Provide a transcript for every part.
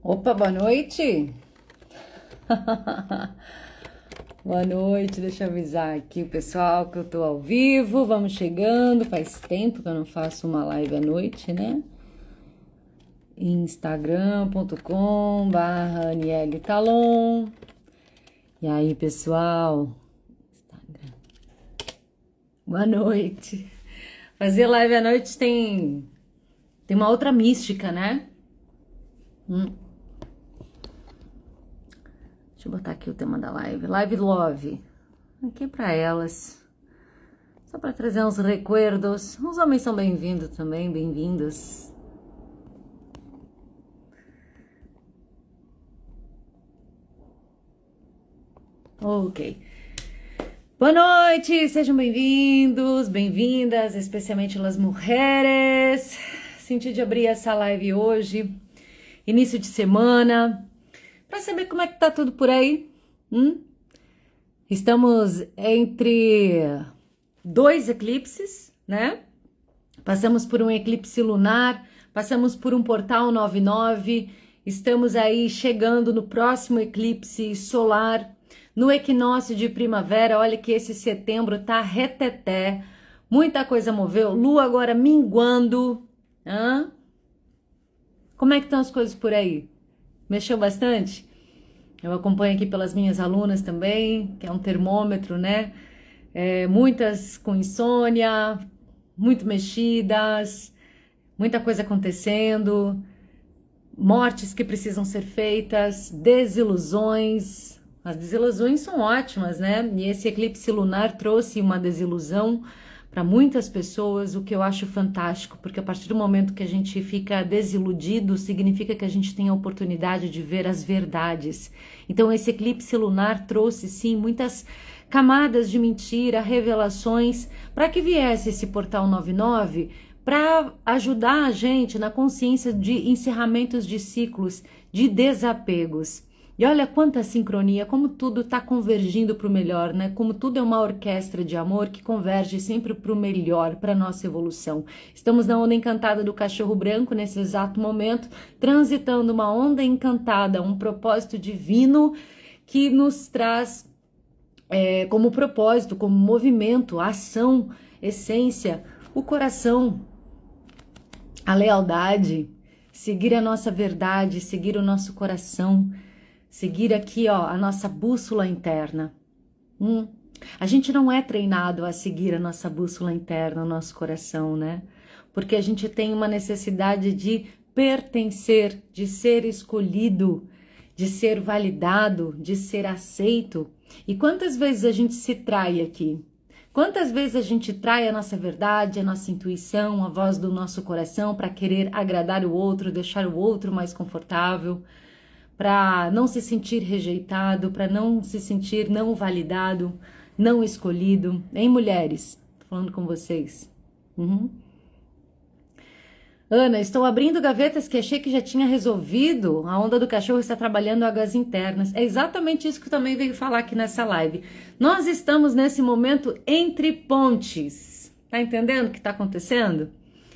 Opa, boa noite. Boa noite, deixa eu avisar aqui o pessoal que eu tô ao vivo, vamos chegando, faz tempo que eu não faço uma live à noite, né? Instagram.com/barra Aniele Talon. E aí, pessoal? Instagram. Boa noite. Fazer live à noite tem uma outra mística, né? Deixa eu botar aqui o tema da live. Live Love. Aqui para elas. Só para trazer uns recuerdos. Os homens são bem-vindos também, bem-vindos. Ok. Boa noite, sejam bem-vindos, bem-vindas, especialmente as mulheres. Senti de abrir essa live hoje, início de semana, para saber como é que tá tudo por aí. Estamos entre dois eclipses, né? Passamos por um eclipse lunar, passamos por um portal 99, estamos aí chegando no próximo eclipse solar, no equinócio de primavera. Olha que esse setembro tá reteté, muita coisa moveu, lua agora minguando. Como é que estão as coisas por aí? Mexeu bastante? Eu acompanho aqui pelas minhas alunas também, que é um termômetro, né? Muitas com insônia, muito mexidas, muita coisa acontecendo, mortes que precisam ser feitas, desilusões. As desilusões são ótimas, né? E esse eclipse lunar trouxe uma desilusão para muitas pessoas, o que eu acho fantástico, porque a partir do momento que a gente fica desiludido, significa que a gente tem a oportunidade de ver as verdades. Então esse eclipse lunar trouxe sim muitas camadas de mentira, revelações, para que viesse esse portal 99 para ajudar a gente na consciência de encerramentos de ciclos, de desapegos. E olha quanta sincronia, como tudo está convergindo para o melhor, né? Como tudo é uma orquestra de amor que converge sempre para o melhor, para a nossa evolução. Estamos na onda encantada do cachorro branco nesse exato momento, transitando uma onda encantada, um propósito divino que nos traz como propósito, como movimento, ação, essência, o coração, a lealdade, seguir a nossa verdade, seguir o nosso coração, seguir aqui, ó, a nossa bússola interna. A gente não é treinado a seguir a nossa bússola interna, o nosso coração, né? Porque a gente tem uma necessidade de pertencer, de ser escolhido, de ser validado, de ser aceito. E quantas vezes a gente se trai aqui? Quantas vezes a gente trai a nossa verdade, a nossa intuição, a voz do nosso coração para querer agradar o outro, deixar o outro mais confortável, para não se sentir rejeitado, para não se sentir não validado, não escolhido. Hein, mulheres? Tô falando com vocês. Ana, estou abrindo gavetas que achei que já tinha resolvido. A onda do cachorro está trabalhando águas internas. É exatamente isso que eu também veio falar aqui nessa live. Nós estamos nesse momento entre pontes. Tá entendendo o que está acontecendo?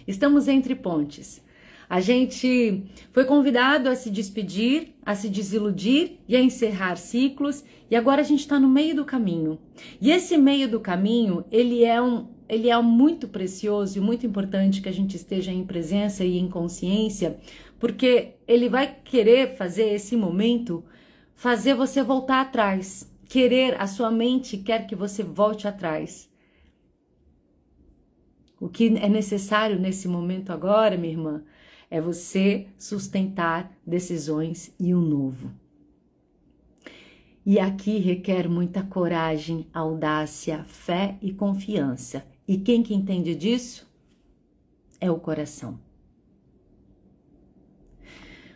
Estamos entre pontes. A gente foi convidado a se despedir, a se desiludir e a encerrar ciclos, e agora a gente está no meio do caminho. E esse meio do caminho, ele é muito precioso e muito importante que a gente esteja em presença e em consciência, porque ele vai querer fazer esse momento, fazer você voltar atrás, a sua mente quer que você volte atrás. O que é necessário nesse momento agora, minha irmã, é você sustentar decisões e um novo. E aqui requer muita coragem, audácia, fé e confiança. E quem que entende disso? É o coração.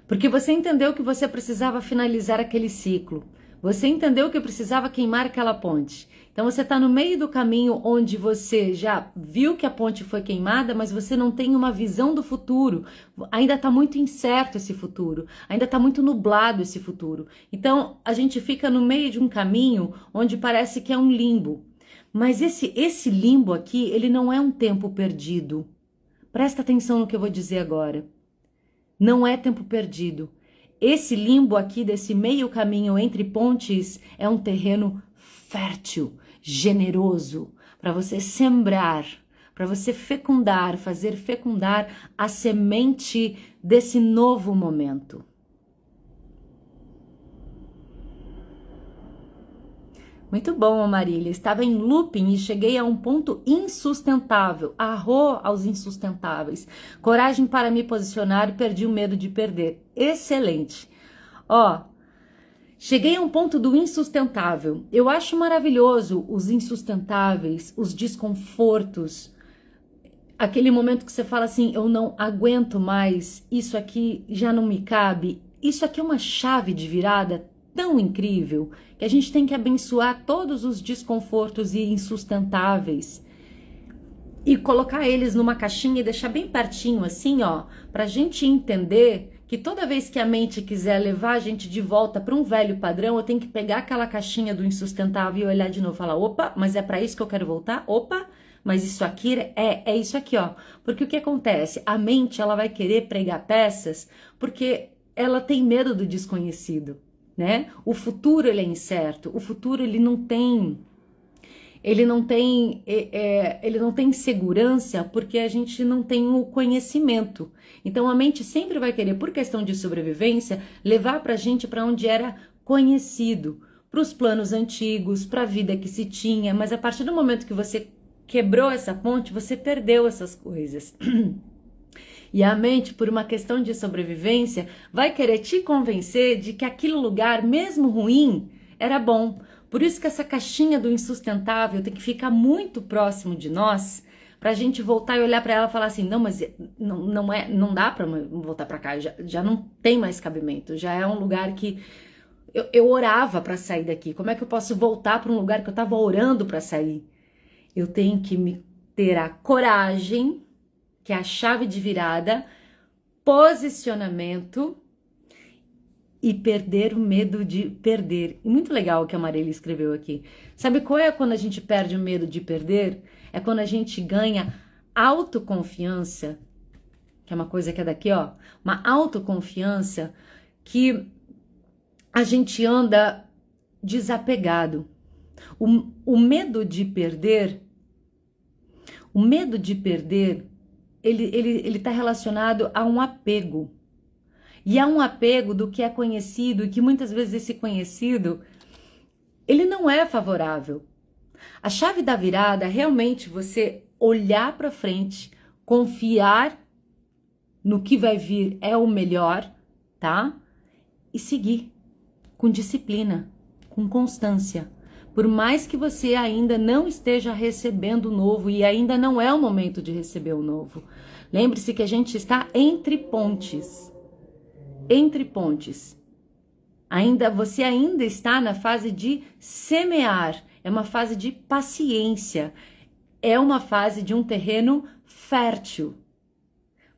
Porque você entendeu que você precisava finalizar aquele ciclo. Você entendeu que precisava queimar aquela ponte. Então você está no meio do caminho onde você já viu que a ponte foi queimada, mas você não tem uma visão do futuro. Ainda está muito incerto esse futuro. Ainda está muito nublado esse futuro. Então a gente fica no meio de um caminho onde parece que é um limbo. Mas esse limbo aqui, ele não é um tempo perdido. Presta atenção no que eu vou dizer agora. Não é tempo perdido. esse limbo aqui, desse meio caminho entre pontes, é um terreno fértil, generoso, para você sembrar, para você fecundar, fazer fecundar a semente desse novo momento. Muito bom, Marília. Estava em looping e cheguei a um ponto insustentável. Arro aos insustentáveis. Coragem para me posicionar e perdi o medo de perder. Excelente. Ó, cheguei a um ponto do insustentável. Eu acho maravilhoso os insustentáveis, os desconfortos. Aquele momento que você fala assim, eu não aguento mais, isso aqui já não me cabe. Isso aqui é uma chave de virada tão incrível que a gente tem que abençoar todos os desconfortos e insustentáveis e colocar eles numa caixinha e deixar bem pertinho assim, ó, pra gente entender que toda vez que a mente quiser levar a gente de volta para um velho padrão, eu tenho que pegar aquela caixinha do insustentável e olhar de novo e falar, opa, mas é para isso que eu quero voltar? Opa, mas isso aqui é isso aqui, ó. Porque o que acontece? A mente, ela vai querer pregar peças porque ela tem medo do desconhecido, né? O futuro, ele é incerto. O futuro, ele não tem segurança porque a gente não tem o conhecimento. Então a mente sempre vai querer, por questão de sobrevivência, levar pra gente para onde era conhecido, para os planos antigos, para a vida que se tinha, mas a partir do momento que você quebrou essa ponte, você perdeu essas coisas. E a mente, por uma questão de sobrevivência, vai querer te convencer de que aquele lugar, mesmo ruim, era bom. Por isso que essa caixinha do insustentável tem que ficar muito próximo de nós, para a gente voltar e olhar para ela e falar assim, não, mas não dá para voltar para cá, já não tem mais cabimento, já é um lugar que eu orava para sair daqui. Como é que eu posso voltar para um lugar que eu estava orando para sair? Eu tenho que ter a coragem, que é a chave de virada, posicionamento e perder o medo de perder. E muito legal o que a Marília escreveu aqui. Sabe qual é quando a gente perde o medo de perder? É quando a gente ganha autoconfiança, que é uma coisa que é daqui, ó. Uma autoconfiança que a gente anda desapegado. O medo de perder, ele está relacionado a um apego. E há um apego do que é conhecido e que muitas vezes esse conhecido, ele não é favorável. A chave da virada é realmente você olhar para frente, confiar no que vai vir é o melhor, tá? E seguir com disciplina, com constância. Por mais que você ainda não esteja recebendo o novo e ainda não é o momento de receber o novo. Lembre-se que a gente está entre pontes. Entre pontes. Você ainda está na fase de semear. É uma fase de paciência. É uma fase de um terreno fértil.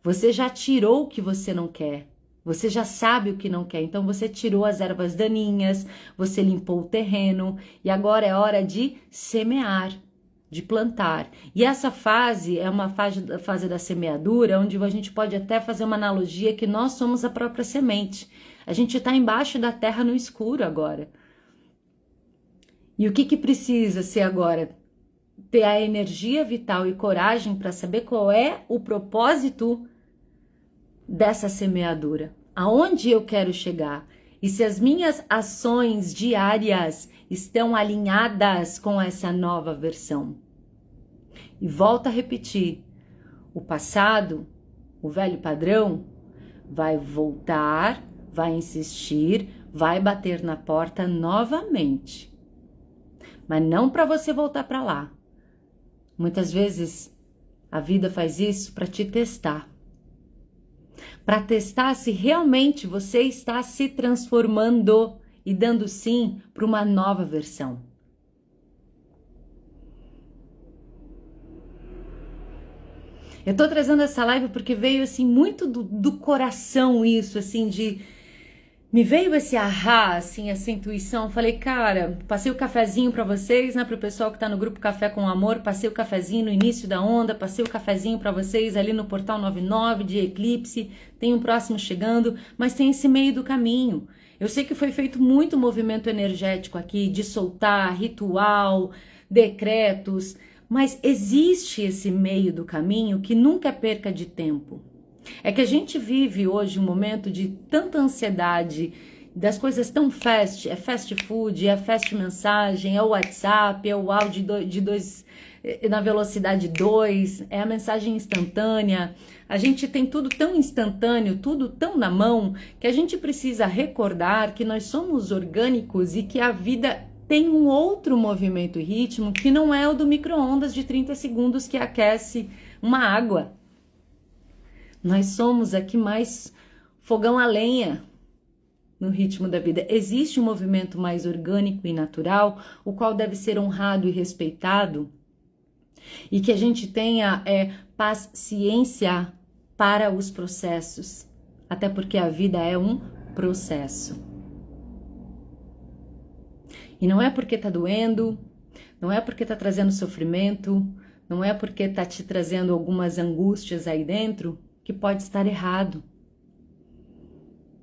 Você já tirou o que você não quer. Você já sabe o que não quer, então você tirou as ervas daninhas, você limpou o terreno e agora é hora de semear, de plantar. E essa fase é uma fase da semeadura, onde a gente pode até fazer uma analogia que nós somos a própria semente. A gente está embaixo da terra no escuro agora. E o que precisa ser agora? Ter a energia vital e coragem para saber qual é o propósito dessa semeadura, aonde eu quero chegar e se as minhas ações diárias estão alinhadas com essa nova versão. E volto a repetir, o passado, o velho padrão, vai voltar, vai insistir, vai bater na porta novamente. Mas não para você voltar para lá. Muitas vezes a vida faz isso para te testar. Para testar se realmente você está se transformando e dando sim para uma nova versão. Eu tô trazendo essa live porque veio assim muito do coração isso, assim, de Me veio esse ahá, assim, essa intuição. Falei, cara, passei o cafezinho para vocês, né? Para o pessoal que tá no grupo Café com Amor. Passei o cafezinho no início da onda. Passei o cafezinho para vocês ali no Portal 99 de Eclipse. Tem um próximo chegando, mas tem esse meio do caminho. Eu sei que foi feito muito movimento energético aqui, de soltar, ritual, decretos. Mas existe esse meio do caminho que nunca é perca de tempo. É que a gente vive hoje um momento de tanta ansiedade, das coisas tão fast, é fast food, é fast mensagem, é o WhatsApp, é o áudio de dois na velocidade 2, é a mensagem instantânea. A gente tem tudo tão instantâneo, tudo tão na mão, que a gente precisa recordar que nós somos orgânicos e que a vida tem um outro movimento e ritmo que não é o do micro-ondas de 30 segundos que aquece uma água. Nós somos aqui mais fogão a lenha no ritmo da vida. Existe um movimento mais orgânico e natural, o qual deve ser honrado e respeitado, e que a gente tenha paciência para os processos, até porque a vida é um processo. E não é porque tá doendo, não é porque tá trazendo sofrimento, não é porque tá te trazendo algumas angústias aí dentro, que pode estar errado.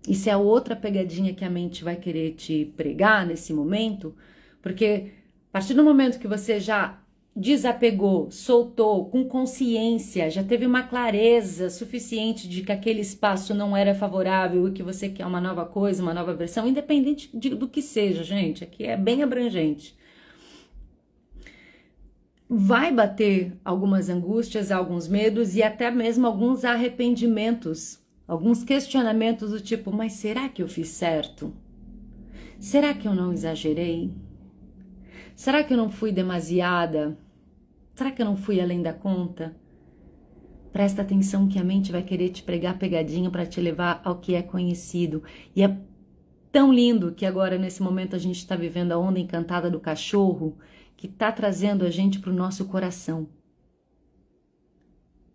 Isso é a outra pegadinha que a mente vai querer te pregar nesse momento, porque a partir do momento que você já desapegou, soltou, com consciência, já teve uma clareza suficiente de que aquele espaço não era favorável e que você quer uma nova coisa, uma nova versão, independente do que seja, gente, aqui é bem abrangente. Vai bater algumas angústias, alguns medos e até mesmo alguns arrependimentos, alguns questionamentos do tipo, mas será que eu fiz certo? Será que eu não exagerei? Será que eu não fui demasiada? Será que eu não fui além da conta? Presta atenção que a mente vai querer te pregar pegadinha para te levar ao que é conhecido. E é tão lindo que agora, nesse momento, a gente está vivendo a onda encantada do cachorro, que está trazendo a gente para o nosso coração.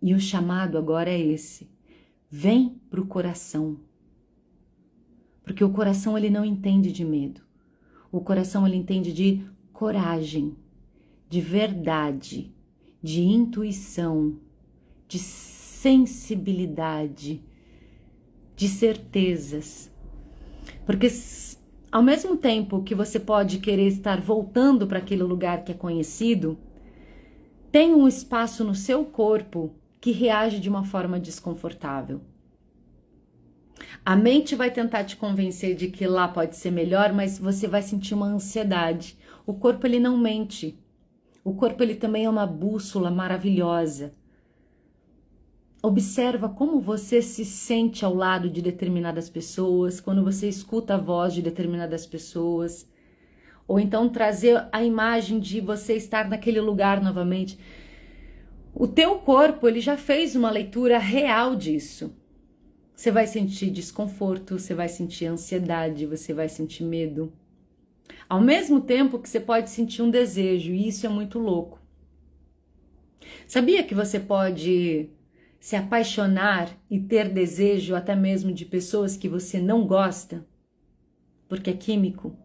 E o chamado agora é esse. Vem para o coração. Porque o coração ele não entende de medo. O coração ele entende de coragem, de verdade, de intuição, de sensibilidade, de certezas. Porque ao mesmo tempo que você pode querer estar voltando para aquele lugar que é conhecido, tem um espaço no seu corpo que reage de uma forma desconfortável. A mente vai tentar te convencer de que lá pode ser melhor, mas você vai sentir uma ansiedade. O corpo ele não mente. O corpo ele também é uma bússola maravilhosa. Observa como você se sente ao lado de determinadas pessoas, quando você escuta a voz de determinadas pessoas, ou então trazer a imagem de você estar naquele lugar novamente. O teu corpo, ele já fez uma leitura real disso. Você vai sentir desconforto, você vai sentir ansiedade, você vai sentir medo. Ao mesmo tempo que você pode sentir um desejo, e isso é muito louco. Sabia que você pode se apaixonar e ter desejo até mesmo de pessoas que você não gosta? Porque é químico.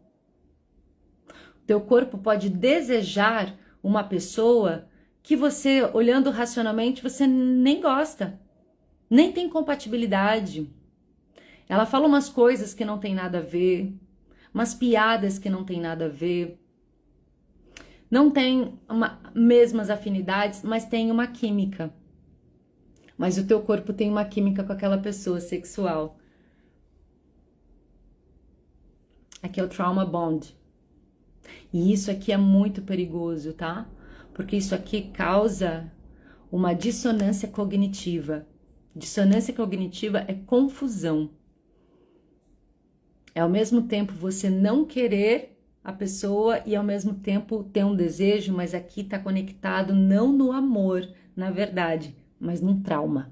O teu corpo pode desejar uma pessoa que você, olhando racionalmente, você nem gosta, nem tem compatibilidade. Ela fala umas coisas que não tem nada a ver, umas piadas que não tem nada a ver, não tem mesmas afinidades, mas tem uma química. Mas o teu corpo tem uma química com aquela pessoa sexual. Aqui é o trauma bond. E isso aqui é muito perigoso, tá? Porque isso aqui causa uma dissonância cognitiva. Dissonância cognitiva é confusão. É ao mesmo tempo você não querer a pessoa e ao mesmo tempo ter um desejo, mas aqui tá conectado não no amor, na verdade, mas num trauma.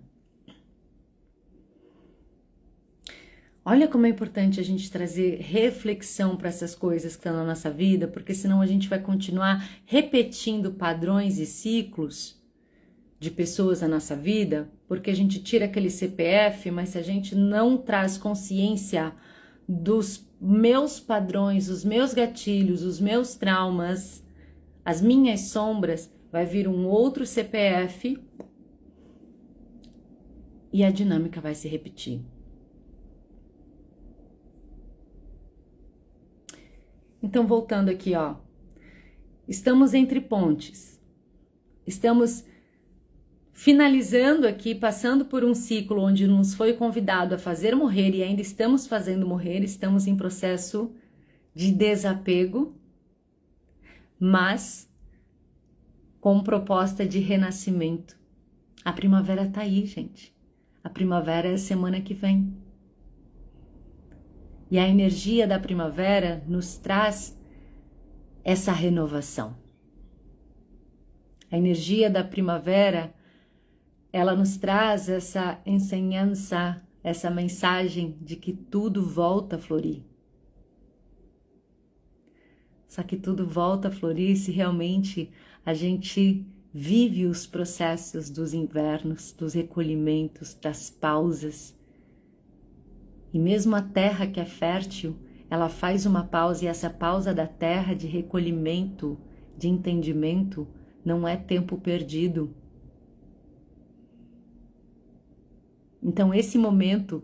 Olha como é importante a gente trazer reflexão para essas coisas que estão na nossa vida, porque senão a gente vai continuar repetindo padrões e ciclos de pessoas na nossa vida, porque a gente tira aquele CPF, mas se a gente não traz consciência dos meus padrões, os meus gatilhos, os meus traumas, as minhas sombras, vai vir um outro CPF e a dinâmica vai se repetir. Então, voltando aqui, ó. Estamos entre pontes. Estamos finalizando aqui, passando por um ciclo onde nos foi convidado a fazer morrer e ainda estamos fazendo morrer, estamos em processo de desapego, mas com proposta de renascimento. A primavera tá aí, gente. A primavera é a semana que vem. E a energia da primavera nos traz essa renovação. A energia da primavera, ela nos traz essa ensinança, essa mensagem de que tudo volta a florir. Só que tudo volta a florir se realmente a gente vive os processos dos invernos, dos recolhimentos, das pausas. E mesmo a terra que é fértil, ela faz uma pausa, e essa pausa da terra de recolhimento, de entendimento, não é tempo perdido. Então esse momento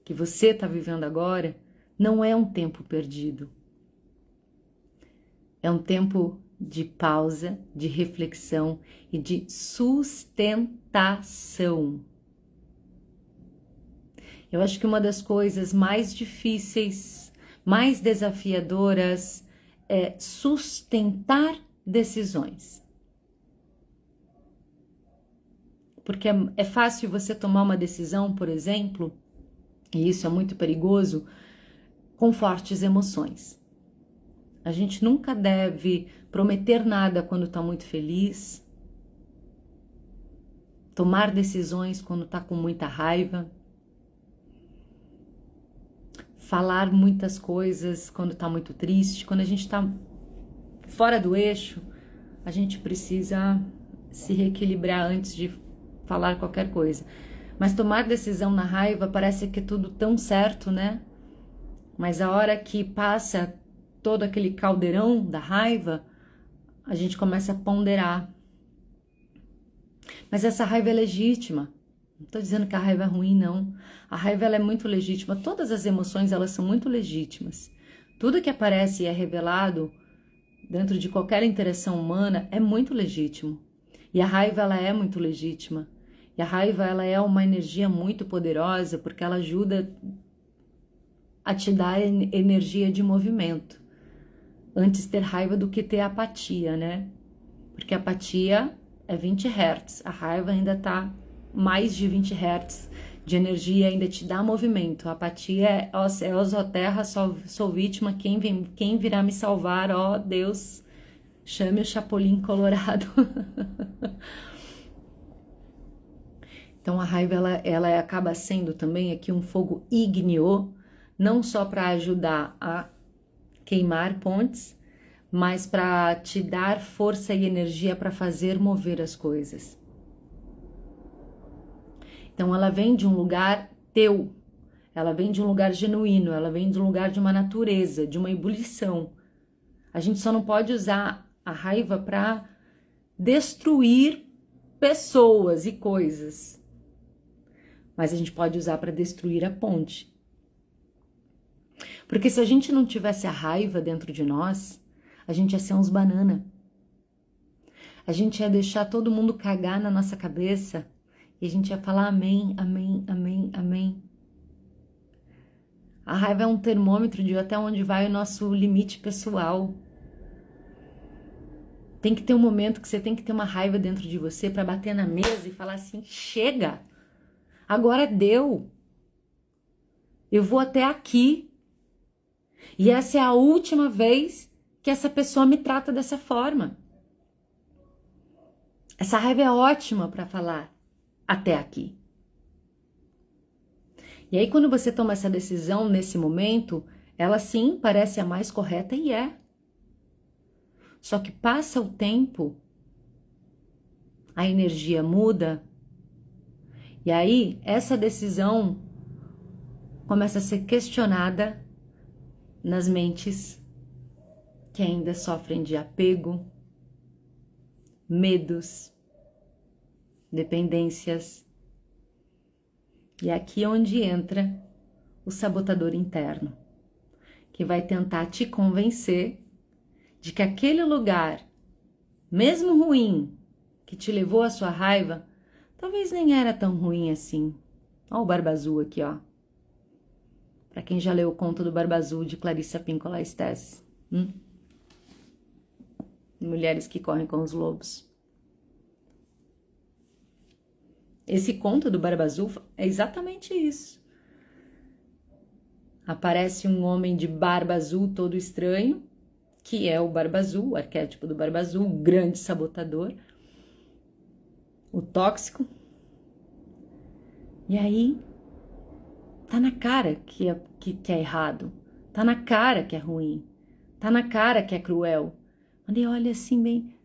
que você está vivendo agora não é um tempo perdido. É um tempo de pausa, de reflexão e de sustentação. Eu acho que uma das coisas mais difíceis, mais desafiadoras é sustentar decisões. Porque é fácil você tomar uma decisão, por exemplo, e isso é muito perigoso, com fortes emoções. A gente nunca deve prometer nada quando está muito feliz, tomar decisões quando está com muita raiva, falar muitas coisas quando está muito triste. Quando a gente está fora do eixo, a gente precisa se reequilibrar antes de falar qualquer coisa. Mas tomar decisão na raiva parece que é tudo tão certo, né? Mas a hora que passa todo aquele caldeirão da raiva, a gente começa a ponderar. Mas essa raiva é legítima. Não estou dizendo que a raiva é ruim, não. A raiva ela é muito legítima. Todas as emoções elas são muito legítimas. Tudo que aparece e é revelado dentro de qualquer interação humana é muito legítimo. E a raiva ela é muito legítima. E a raiva ela é uma energia muito poderosa porque ela ajuda a te dar energia de movimento. Antes ter raiva do que ter apatia, né? Porque a apatia é 20 Hz. A raiva ainda tá mais de 20 Hz de energia, ainda te dá movimento. A apatia é, ó céus, ó terra, sou vítima, quem virá me salvar? Ó Deus, chame o Chapolin Colorado. Então a raiva ela acaba sendo também aqui um fogo ígneo, não só para ajudar a queimar pontes, mas para te dar força e energia para fazer mover as coisas. Então ela vem de um lugar teu, ela vem de um lugar genuíno, ela vem de um lugar de uma natureza, de uma ebulição. A gente só não pode usar a raiva para destruir pessoas e coisas, mas a gente pode usar para destruir a ponte. Porque se a gente não tivesse a raiva dentro de nós, a gente ia ser uns banana. A gente ia deixar todo mundo cagar na nossa cabeça e a gente ia falar amém, amém, amém, amém. A raiva é um termômetro de até onde vai o nosso limite pessoal. Tem que ter um momento que você tem que ter uma raiva dentro de você para bater na mesa e falar assim, chega, agora deu. Eu vou até aqui. E essa é a última vez que essa pessoa me trata dessa forma. Essa raiva é ótima para falar até aqui. E aí quando você toma essa decisão nesse momento, ela sim parece a mais correta e é. Só que passa o tempo, a energia muda, e aí essa decisão começa a ser questionada nas mentes que ainda sofrem de apego, medos, dependências. E é aqui onde entra o sabotador interno, que vai tentar te convencer de que aquele lugar, mesmo ruim, que te levou à sua raiva, talvez nem era tão ruim assim. Ó o Barba Azul aqui, ó. Para quem já leu o conto do Barba Azul de Clarissa Pinkola Estés. Mulheres que correm com os lobos. Esse conto do Barba Azul é exatamente isso. Aparece um homem de barba azul todo estranho, que é o Barba Azul, o arquétipo do Barba Azul, o grande sabotador, o tóxico. E aí, tá na cara que é errado, tá na cara que é ruim, tá na cara que é cruel. Quando ele olha assim bem,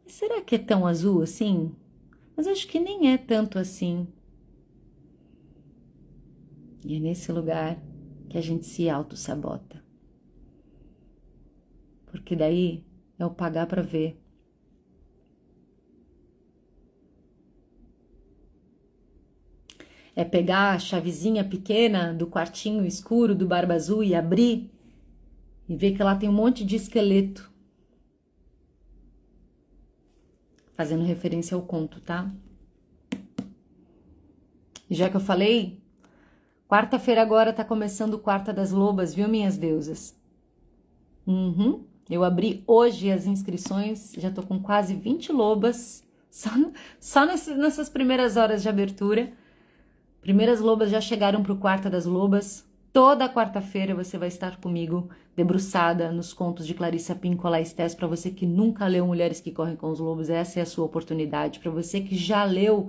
será que é tão azul assim? Mas acho que nem é tanto assim. E é nesse lugar que a gente se auto-sabota. Porque daí é o pagar para ver. É pegar a chavezinha pequena do quartinho escuro do Barba Azul e abrir e ver que lá tem um monte de esqueleto. Fazendo referência ao conto, tá? E já que eu falei, quarta-feira agora tá começando o Quarta das Lobas, viu, minhas deusas? Eu abri hoje as inscrições, já tô com quase 20 lobas, só nessas primeiras horas de abertura. Primeiras lobas já chegaram pro Quarta das Lobas. Toda quarta-feira você vai estar comigo, debruçada nos contos de Clarissa Pinkola Estés. Para você que nunca leu Mulheres que Correm com os Lobos, essa é a sua oportunidade. Para você que já leu,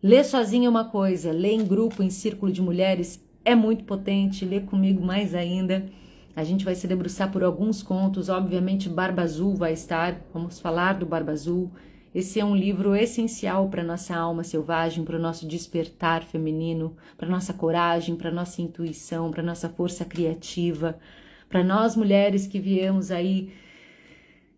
ler sozinha é uma coisa, ler em grupo, em círculo de mulheres, é muito potente. Ler comigo mais ainda. A gente vai se debruçar por alguns contos. Obviamente, Barba Azul vai estar. Vamos falar do Barba Azul. Esse é um livro essencial para nossa alma selvagem, para o nosso despertar feminino, para nossa coragem, para nossa intuição, para nossa força criativa, para nós mulheres que viemos aí.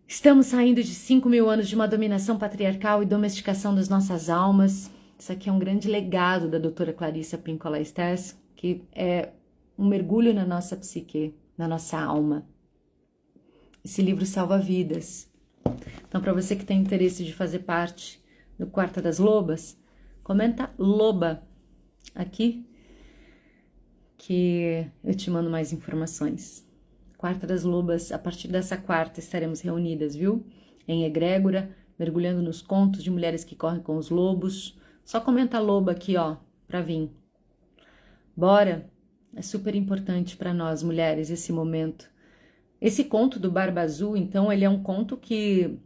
Estamos saindo de 5.000 anos de uma dominação patriarcal e domesticação das nossas almas. Isso aqui é um grande legado da doutora Clarissa Pinkola Estés, que é um mergulho na nossa psique, na nossa alma. Esse livro salva vidas. Então, para você que tem interesse de fazer parte do Quarta das Lobas, comenta loba aqui, que eu te mando mais informações. Quarta das Lobas, a partir dessa quarta estaremos reunidas, viu? Em egrégora, mergulhando nos contos de mulheres que correm com os lobos. Só comenta loba aqui, ó, para vir. Bora! É super importante para nós, mulheres, esse momento. Esse conto do Barba Azul, então, ele é um conto que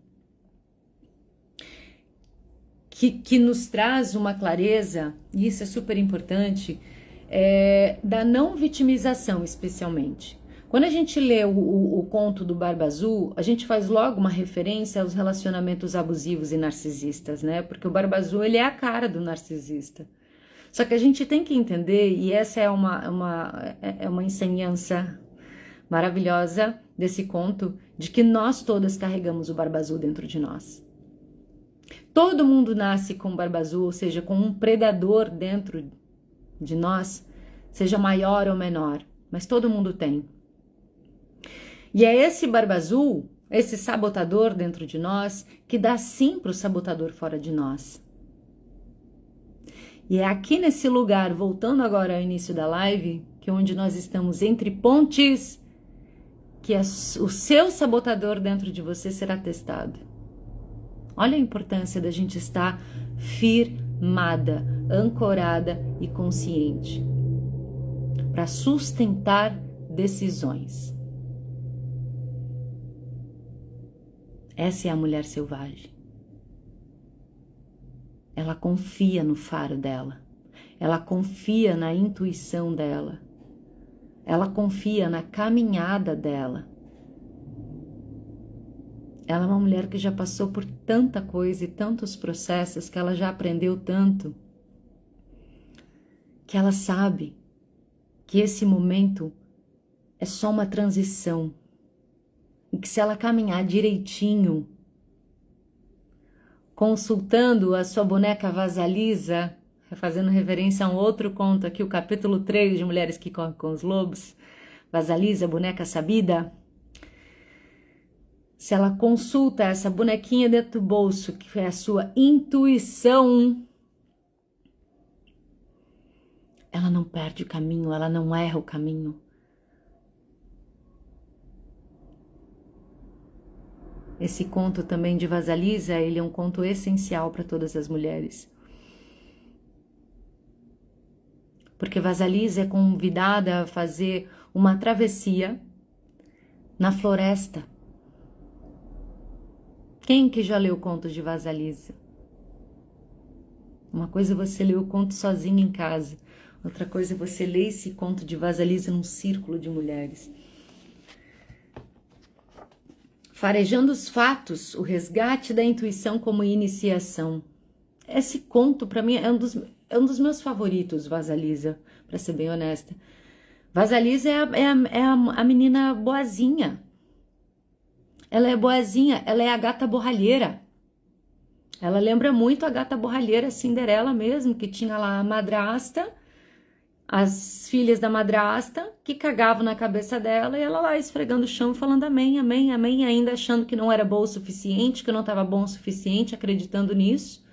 nos traz uma clareza, e isso é super importante, da não vitimização, especialmente. Quando a gente lê o conto do Barba Azul, a gente faz logo uma referência aos relacionamentos abusivos e narcisistas, né? Porque o Barba Azul, ele é a cara do narcisista. Só que a gente tem que entender, e essa é uma ensinança maravilhosa desse conto, de que nós todas carregamos o Barba Azul dentro de nós. Todo mundo nasce com Barba Azul, ou seja, com um predador dentro de nós, seja maior ou menor, mas todo mundo tem. E é esse Barba Azul, esse sabotador dentro de nós, que dá sim para o sabotador fora de nós. E é aqui nesse lugar, voltando agora ao início da live, que é onde nós estamos entre pontes, que o seu sabotador dentro de você será testado. Olha a importância da gente estar firmada, ancorada e consciente para sustentar decisões. Essa é a mulher selvagem. Ela confia no faro dela. Ela confia na intuição dela. Ela confia na caminhada dela. Ela é uma mulher que já passou por tanta coisa e tantos processos, que ela já aprendeu tanto, que ela sabe que esse momento é só uma transição, e que se ela caminhar direitinho, consultando a sua boneca Vasalisa, fazendo reverência a um outro conto aqui, o capítulo 3 de Mulheres que Correm com os Lobos, Vasalisa, boneca sabida, se ela consulta essa bonequinha dentro do bolso, que é a sua intuição, ela não perde o caminho, ela não erra o caminho. Esse conto também de Vasalisa, ele é um conto essencial para todas as mulheres. Porque Vasalisa é convidada a fazer uma travessia na floresta. Quem que já leu o conto de Vasalisa? Uma coisa é você ler o conto sozinha em casa, outra coisa é você ler esse conto de Vasalisa num círculo de mulheres. Farejando os fatos, o resgate da intuição como iniciação. Esse conto, para mim, é um dos meus favoritos, Vasalisa, para ser bem honesta. Vasalisa é a menina boazinha. Ela é boazinha, ela é a gata borralheira. Ela lembra muito a gata borralheira Cinderela mesmo, que tinha lá a madrasta, as filhas da madrasta, que cagavam na cabeça dela, e ela lá esfregando o chão, falando amém, amém, amém, ainda achando que não era boa o suficiente, que não estava bom o suficiente, acreditando nisso.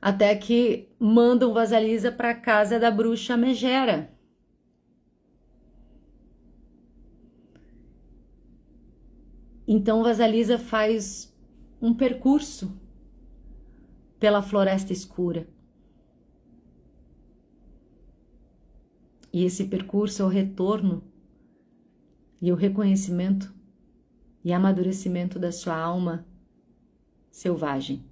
Até que mandam Vasalisa para a casa da bruxa Megera. Então Vasalisa faz um percurso pela floresta escura. E esse percurso é o retorno e o reconhecimento e amadurecimento da sua alma selvagem.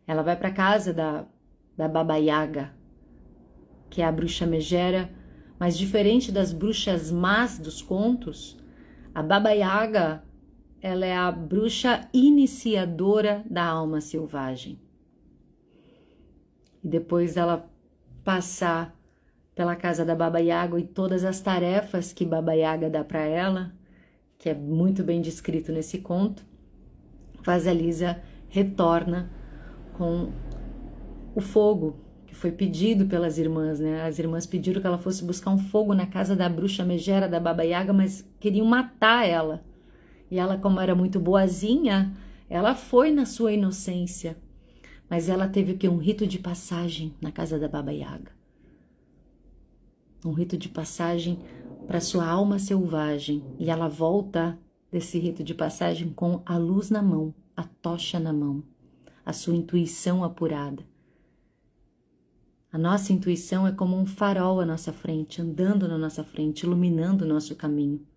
Ela vai para a casa da Baba Yaga, que é a bruxa megera, mas diferente das bruxas más dos contos, a Baba Yaga, ela é a bruxa iniciadora da alma selvagem. E depois dela passar pela casa da Baba Yaga e todas as tarefas que Baba Yaga dá para ela, que é muito bem descrito nesse conto, Vasalisa retorna com o fogo que foi pedido pelas irmãs, né? As irmãs pediram que ela fosse buscar um fogo na casa da bruxa megera da Baba Yaga, mas queriam matar ela. E ela, como era muito boazinha, ela foi na sua inocência, mas ela teve que um rito de passagem na casa da Baba Yaga. Um rito de passagem para sua alma selvagem. E ela volta desse rito de passagem com a luz na mão, a tocha na mão, a sua intuição apurada. A nossa intuição é como um farol à nossa frente, andando na nossa frente, iluminando o nosso caminho.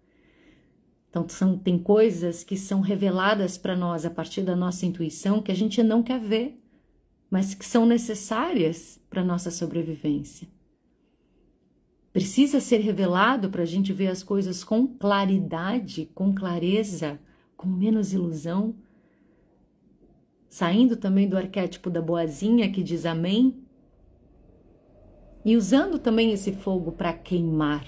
Então tem coisas que são reveladas para nós a partir da nossa intuição que a gente não quer ver, mas que são necessárias para a nossa sobrevivência. Precisa ser revelado para a gente ver as coisas com claridade, com clareza, com menos ilusão. Saindo também do arquétipo da boazinha que diz amém. E usando também esse fogo para queimar.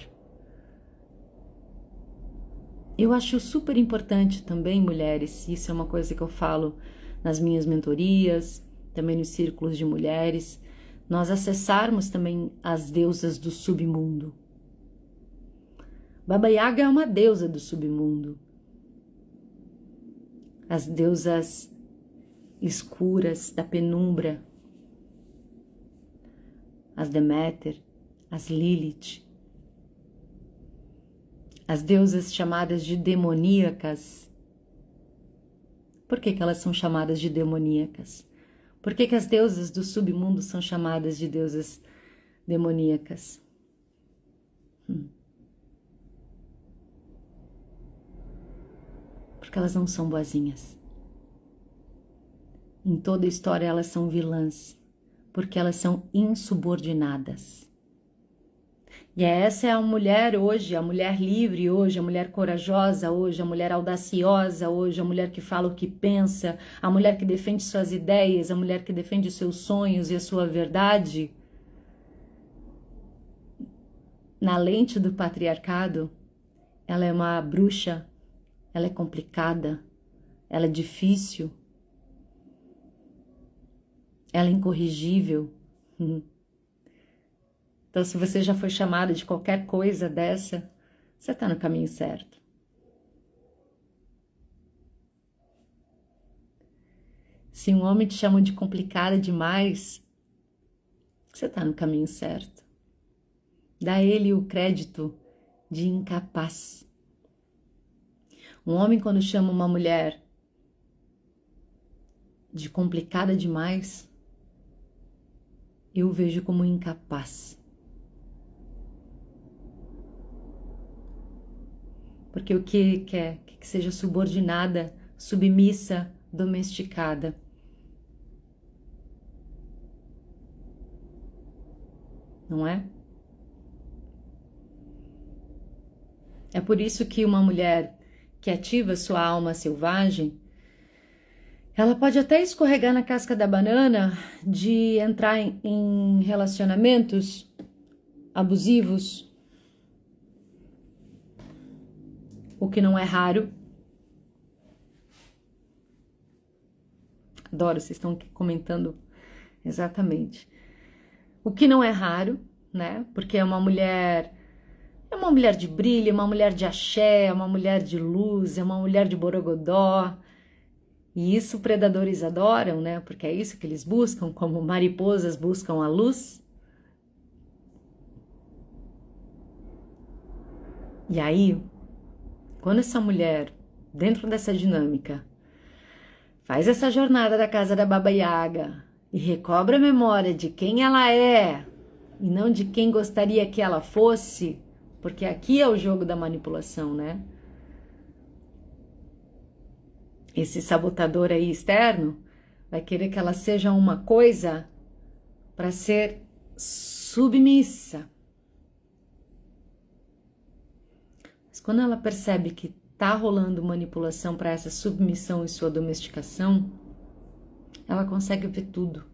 Eu acho super importante também, mulheres, isso é uma coisa que eu falo nas minhas mentorias, também nos círculos de mulheres, nós acessarmos também as deusas do submundo. Baba Yaga é uma deusa do submundo. As deusas escuras da penumbra, as Deméter, as Lilith, as deusas chamadas de demoníacas. Por que elas são chamadas de demoníacas? Por que as deusas do submundo são chamadas de deusas demoníacas? Porque elas não são boazinhas. Em toda a história elas são vilãs, porque elas são insubordinadas. E essa é a mulher hoje, a mulher livre hoje, a mulher corajosa hoje, a mulher audaciosa hoje, a mulher que fala o que pensa, a mulher que defende suas ideias, a mulher que defende os seus sonhos e a sua verdade. na lente do patriarcado, ela é uma bruxa, ela é complicada, ela é difícil, ela é incorrigível. Então, se você já foi chamada de qualquer coisa dessa, você está no caminho certo. Se um homem te chama de complicada demais, você está no caminho certo. Dá a ele o crédito de incapaz. Um homem, quando chama uma mulher de complicada demais, eu vejo como incapaz. Porque o que quer? Que seja subordinada, submissa, domesticada. Não é? É por isso que uma mulher que ativa sua alma selvagem, ela pode até escorregar na casca da banana de entrar em relacionamentos abusivos, o que não é raro. Adoro, vocês estão aqui comentando exatamente. O que não é raro, né? Porque é uma mulher de brilho, é uma mulher de axé, é uma mulher de luz, é uma mulher de borogodó. E isso predadores adoram, né? Porque é isso que eles buscam, como mariposas buscam a luz. E aí, quando essa mulher, dentro dessa dinâmica, faz essa jornada da casa da Baba Yaga e recobra a memória de quem ela é e não de quem gostaria que ela fosse, porque aqui é o jogo da manipulação, né? Esse sabotador aí externo vai querer que ela seja uma coisa para ser submissa. Mas quando ela percebe que tá rolando manipulação para essa submissão e sua domesticação, ela consegue ver tudo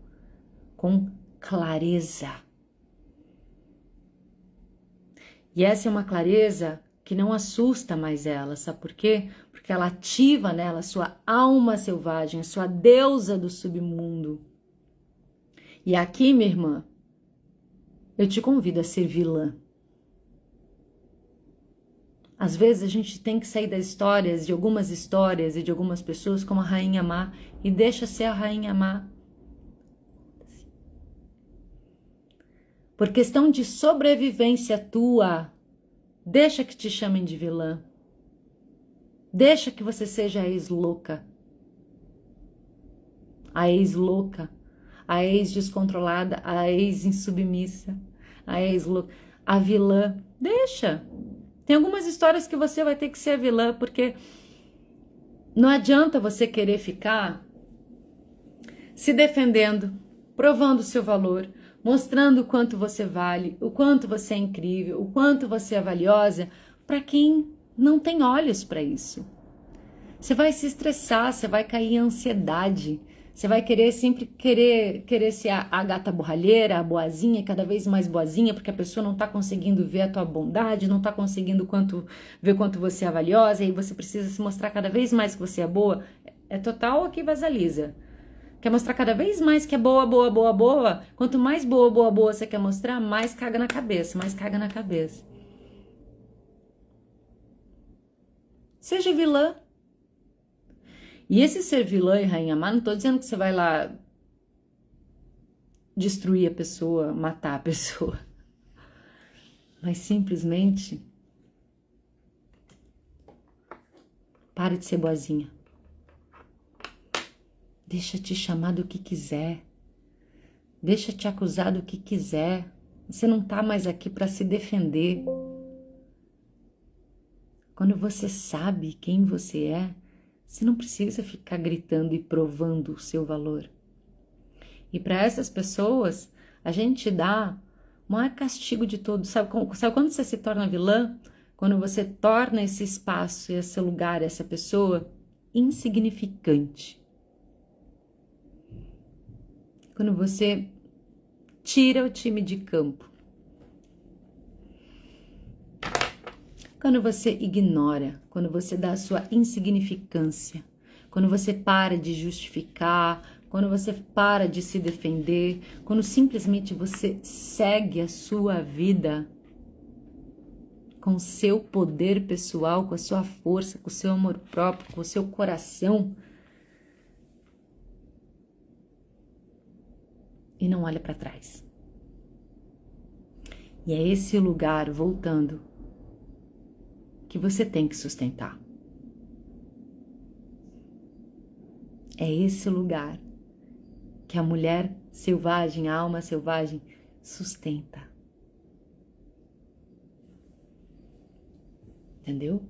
com clareza. E essa é uma clareza que não assusta mais ela, sabe por quê? Porque ela ativa nela a sua alma selvagem, a sua deusa do submundo. E aqui, minha irmã, eu te convido a ser vilã. Às vezes a gente tem que sair das histórias, de algumas histórias e de algumas pessoas como a Rainha Má e deixa ser a Rainha Má. Por questão de sobrevivência tua, deixa que te chamem de vilã. Deixa que você seja a ex-louca. A ex-louca, a ex-descontrolada, a ex-insubmissa, a ex-louca, a vilã. Deixa. Tem algumas histórias que você vai ter que ser a vilã, porque não adianta você querer ficar se defendendo, provando o seu valor, mostrando o quanto você vale, o quanto você é incrível, o quanto você é valiosa, para quem não tem olhos para isso. Você vai se estressar, você vai cair em ansiedade, você vai querer sempre querer ser a gata borralheira, a boazinha, cada vez mais boazinha, porque a pessoa não está conseguindo ver a tua bondade, não está conseguindo ver quanto você é valiosa, e você precisa se mostrar cada vez mais que você é boa. É total aqui Vasalisa. Quer mostrar cada vez mais que é boa, boa, boa, boa? Quanto mais boa, boa, boa você quer mostrar, mais caga na cabeça, mais caga na cabeça. Seja vilã. E esse ser vilã e rainha má, não tô dizendo que você vai lá destruir a pessoa, matar a pessoa. Mas simplesmente pare de ser boazinha. Deixa te chamar do que quiser. Deixa te acusar do que quiser. Você não tá mais aqui para se defender. Quando você sabe quem você é, você não precisa ficar gritando e provando o seu valor. E para essas pessoas, a gente dá o maior castigo de todos. Sabe quando você se torna vilã? Quando você torna esse espaço, esse lugar, essa pessoa insignificante. Quando você tira o time de campo. Quando você ignora, quando você dá a sua insignificância, quando você para de justificar, quando você para de se defender, quando simplesmente você segue a sua vida com o seu poder pessoal, com a sua força, com o seu amor próprio, com o seu coração, e não olha para trás. E é esse lugar, voltando, que você tem que sustentar. É esse lugar que a mulher selvagem, a alma selvagem, sustenta. Entendeu?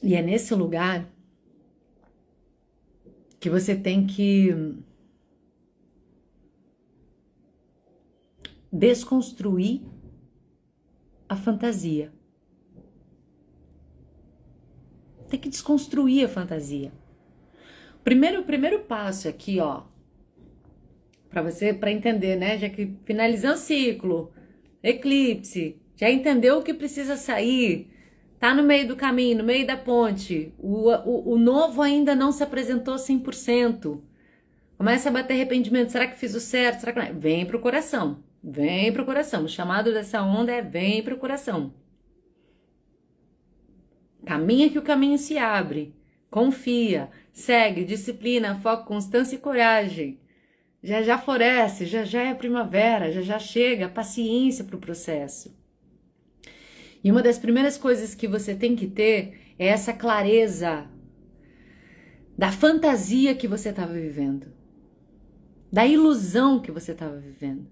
E é nesse lugar que você tem que desconstruir a fantasia. Tem que desconstruir a fantasia. O primeiro passo aqui, ó, para entender, né? Já que finalizando o ciclo, eclipse, já entendeu o que precisa sair, tá no meio do caminho, no meio da ponte, o novo ainda não se apresentou 100%. Começa a bater arrependimento, será que fiz o certo? Será que não? Vem pro coração, vem pro coração. O chamado dessa onda é vem pro coração. Caminha que o caminho se abre, confia, segue, disciplina, foco, constância e coragem. Já floresce, já é primavera, já chega, paciência para o processo. E uma das primeiras coisas que você tem que ter é essa clareza da fantasia que você estava vivendo, da ilusão que você estava vivendo.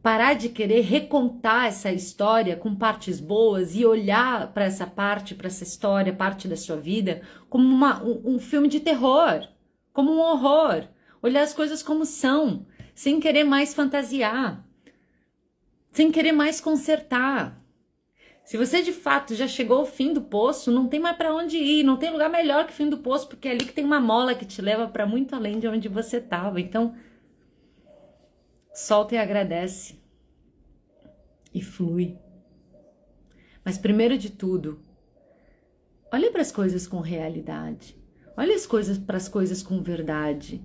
Parar de querer recontar essa história com partes boas e olhar para essa parte, para essa história, parte da sua vida, como um filme de terror, como um horror. Olhar as coisas como são, sem querer mais fantasiar, sem querer mais consertar. Se você de fato já chegou ao fim do poço, não tem mais para onde ir, não tem lugar melhor que o fim do poço, porque é ali que tem uma mola que te leva para muito além de onde você estava. Então, solta e agradece e flui. Mas primeiro de tudo, olha para as coisas com realidade. Olha para as coisas com verdade.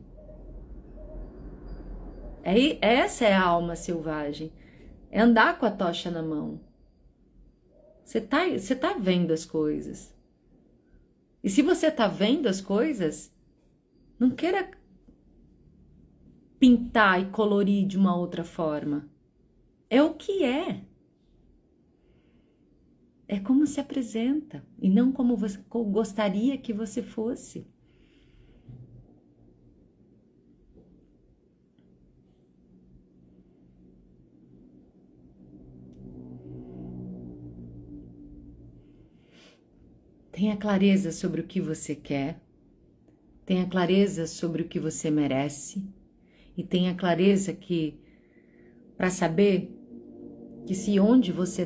Essa é a alma selvagem. É andar com a tocha na mão. Você tá vendo as coisas. E se você tá vendo as coisas, não queira pintar e colorir de uma outra forma. É o que é. É como se apresenta e não como você gostaria que você fosse. Tenha clareza sobre o que você quer, tenha clareza sobre o que você merece e tenha clareza que, para saber que se onde você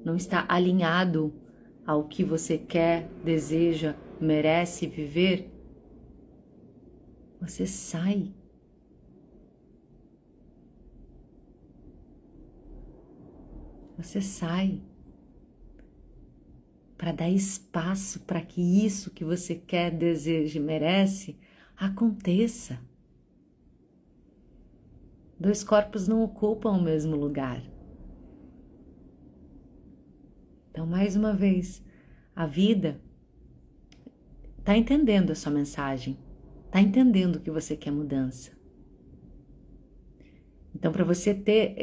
não está alinhado ao que você quer, deseja, merece viver, você sai. Você sai para dar espaço para que isso que você quer, deseja e merece aconteça. Dois corpos não ocupam o mesmo lugar. Então, mais uma vez, a vida está entendendo a sua mensagem, está entendendo que você quer mudança. Então, para você ter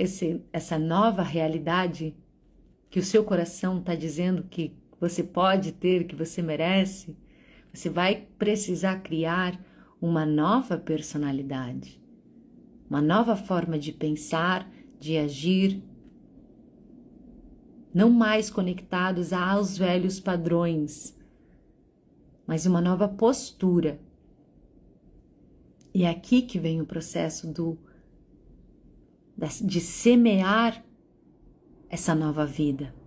essa nova realidade que o seu coração está dizendo que você pode ter, que você merece, você vai precisar criar uma nova personalidade, uma nova forma de pensar, de agir, não mais conectados aos velhos padrões, mas uma nova postura. E é aqui que vem o processo de semear essa nova vida.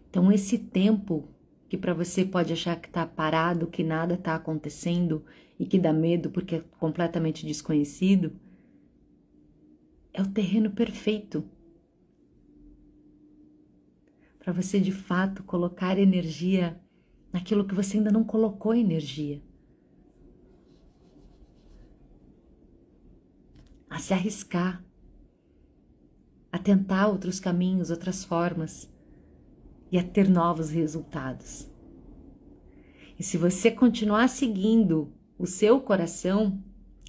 Então, esse tempo que para você pode achar que está parado, que nada está acontecendo e que dá medo porque é completamente desconhecido, é o terreno perfeito para você de fato colocar energia naquilo que você ainda não colocou energia. A se arriscar, a tentar outros caminhos, outras formas e a ter novos resultados. E se você continuar seguindo o seu coração,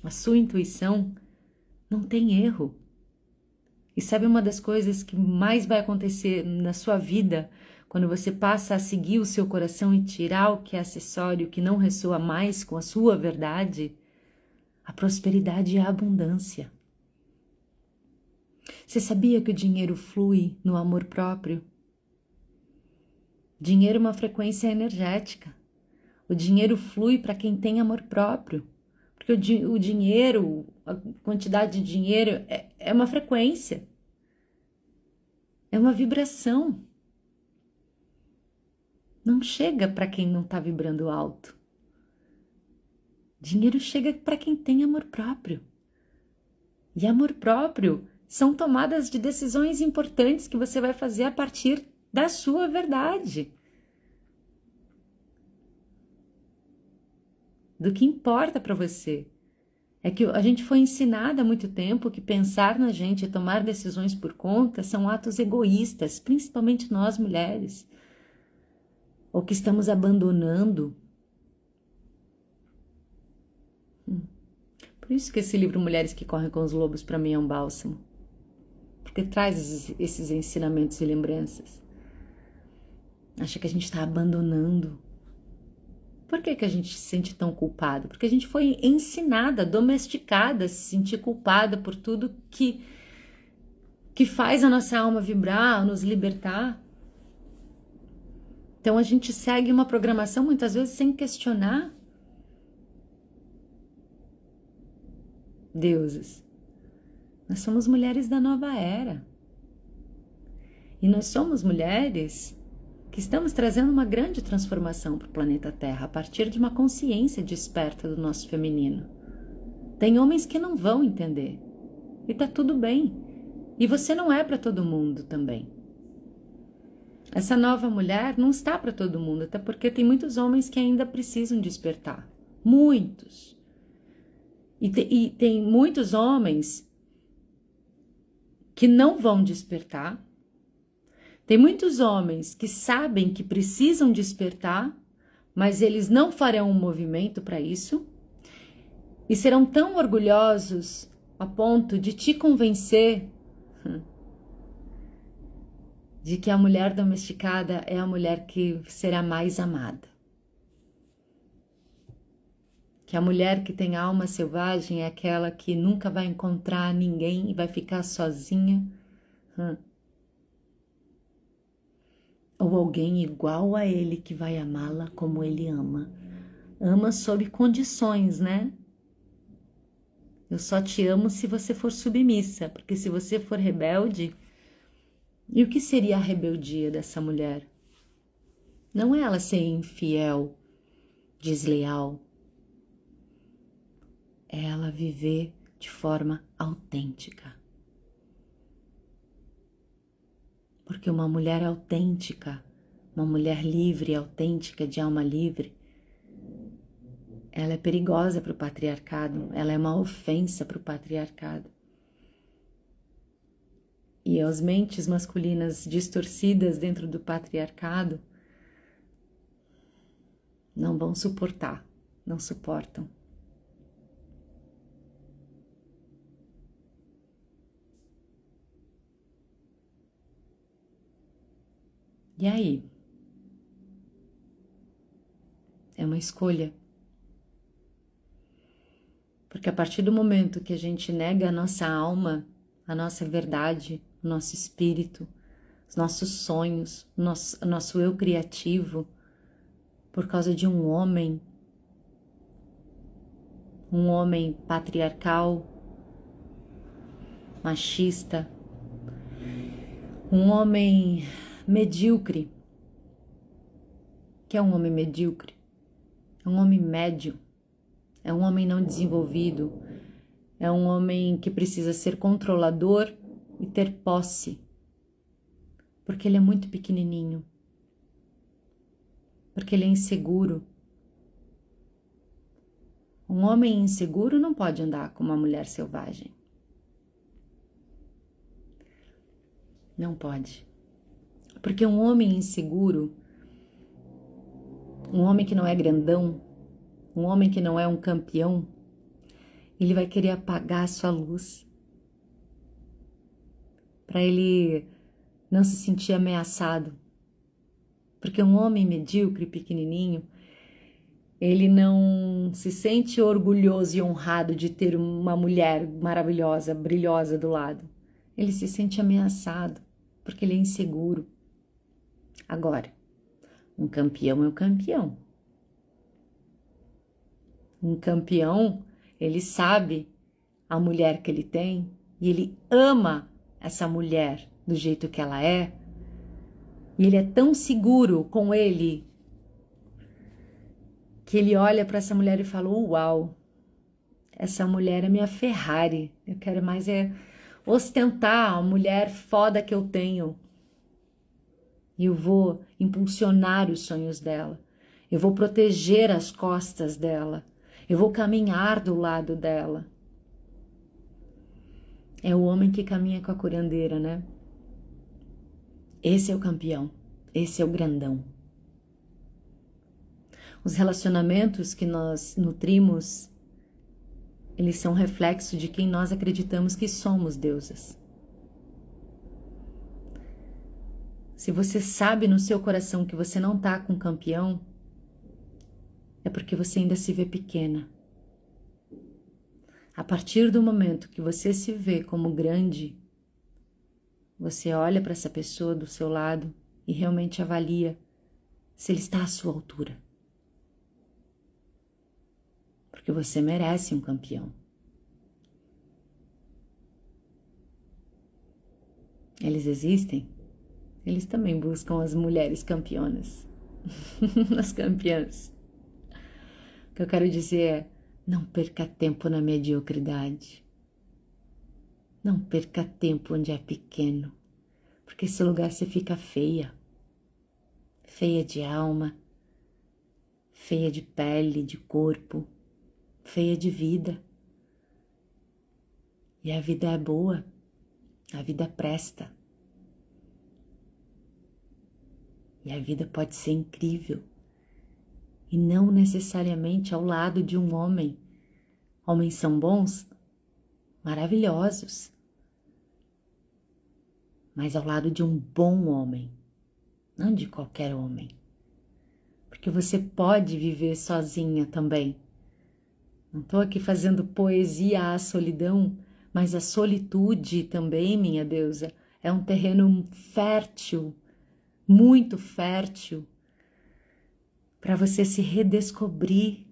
a sua intuição, não tem erro. E sabe uma das coisas que mais vai acontecer na sua vida quando você passa a seguir o seu coração e tirar o que é acessório, que não ressoa mais com a sua verdade? A prosperidade e a abundância. Você sabia que o dinheiro flui no amor próprio? Dinheiro é uma frequência energética. O dinheiro flui para quem tem amor próprio. Porque o dinheiro, a quantidade de dinheiro é uma frequência. É uma vibração. Não chega para quem não está vibrando alto. Dinheiro chega para quem tem amor próprio. E amor próprio são tomadas de decisões importantes que você vai fazer a partir da sua verdade. Do que importa para você. É que a gente foi ensinada há muito tempo que pensar na gente e tomar decisões por conta são atos egoístas, principalmente nós mulheres. Ou que estamos abandonando. Por isso que esse livro Mulheres que Correm com os Lobos para mim é um bálsamo. Porque traz esses ensinamentos e lembranças. Acha que a gente está abandonando. Por que a gente se sente tão culpado? Porque a gente foi ensinada, domesticada a se sentir culpada por tudo que faz a nossa alma vibrar, nos libertar. Então a gente segue uma programação muitas vezes sem questionar. Deuses, nós somos mulheres da nova era. E nós somos mulheres que estamos trazendo uma grande transformação para o planeta Terra a partir de uma consciência desperta do nosso feminino. Tem homens que não vão entender. E tá tudo bem. E você não é para todo mundo também. Essa nova mulher não está para todo mundo, até porque tem muitos homens que ainda precisam despertar. Muitos. E tem muitos homens que não vão despertar. Tem muitos homens que sabem que precisam despertar, mas eles não farão um movimento para isso. E serão tão orgulhosos a ponto de te convencer de que a mulher domesticada é a mulher que será mais amada. Que a mulher que tem alma selvagem é aquela que nunca vai encontrar ninguém e vai ficar sozinha. Ou alguém igual a ele que vai amá-la como ele ama. Ama sob condições, né? Eu só te amo se você for submissa, porque se você for rebelde... E o que seria a rebeldia dessa mulher? Não é ela ser infiel, desleal. É ela viver de forma autêntica. Porque uma mulher autêntica, uma mulher livre, autêntica, de alma livre, ela é perigosa para o patriarcado, ela é uma ofensa para o patriarcado. E as mentes masculinas distorcidas dentro do patriarcado não vão suportar, não suportam. E aí? É uma escolha. Porque a partir do momento que a gente nega a nossa alma, a nossa verdade, o nosso espírito, os nossos sonhos, o nosso eu criativo, por causa de um homem patriarcal, machista, um homem medíocre, que é um homem medíocre, é um homem médio, é um homem não desenvolvido, é um homem que precisa ser controlador e ter posse, porque ele é muito pequenininho, porque ele é inseguro. Um homem inseguro não pode andar com uma mulher selvagem. Não pode. Porque um homem inseguro, um homem que não é grandão, um homem que não é um campeão, ele vai querer apagar a sua luz. Para ele não se sentir ameaçado. Porque um homem medíocre, pequenininho, ele não se sente orgulhoso e honrado de ter uma mulher maravilhosa, brilhosa do lado. Ele se sente ameaçado, porque ele é inseguro. Agora, um campeão é um campeão. Um campeão, ele sabe a mulher que ele tem e ele ama essa mulher do jeito que ela é. E ele é tão seguro com ele que ele olha para essa mulher e fala: uau, essa mulher é minha Ferrari. Eu quero mais ostentar a mulher foda que eu tenho. E eu vou impulsionar os sonhos dela. Eu vou proteger as costas dela. Eu vou caminhar do lado dela. É o homem que caminha com a curandeira, né? Esse é o campeão. Esse é o grandão. Os relacionamentos que nós nutrimos, eles são reflexo de quem nós acreditamos que somos, deusas. Se você sabe no seu coração que você não está com campeão, é porque você ainda se vê pequena. A partir do momento que você se vê como grande, você olha para essa pessoa do seu lado e realmente avalia se ele está à sua altura. Porque você merece um campeão. Eles existem? Eles também buscam as mulheres campeonas. As campeãs. O que eu quero dizer é: não perca tempo na mediocridade. Não perca tempo onde é pequeno. Porque esse lugar você fica feia. Feia de alma. Feia de pele, de corpo. Feia de vida. E a vida é boa. A vida presta. E a vida pode ser incrível. E não necessariamente ao lado de um homem. Homens são bons, maravilhosos. Mas ao lado de um bom homem. Não de qualquer homem. Porque você pode viver sozinha também. Não estou aqui fazendo poesia à solidão, mas a solitude também, minha deusa, é um terreno fértil, muito fértil, para você se redescobrir.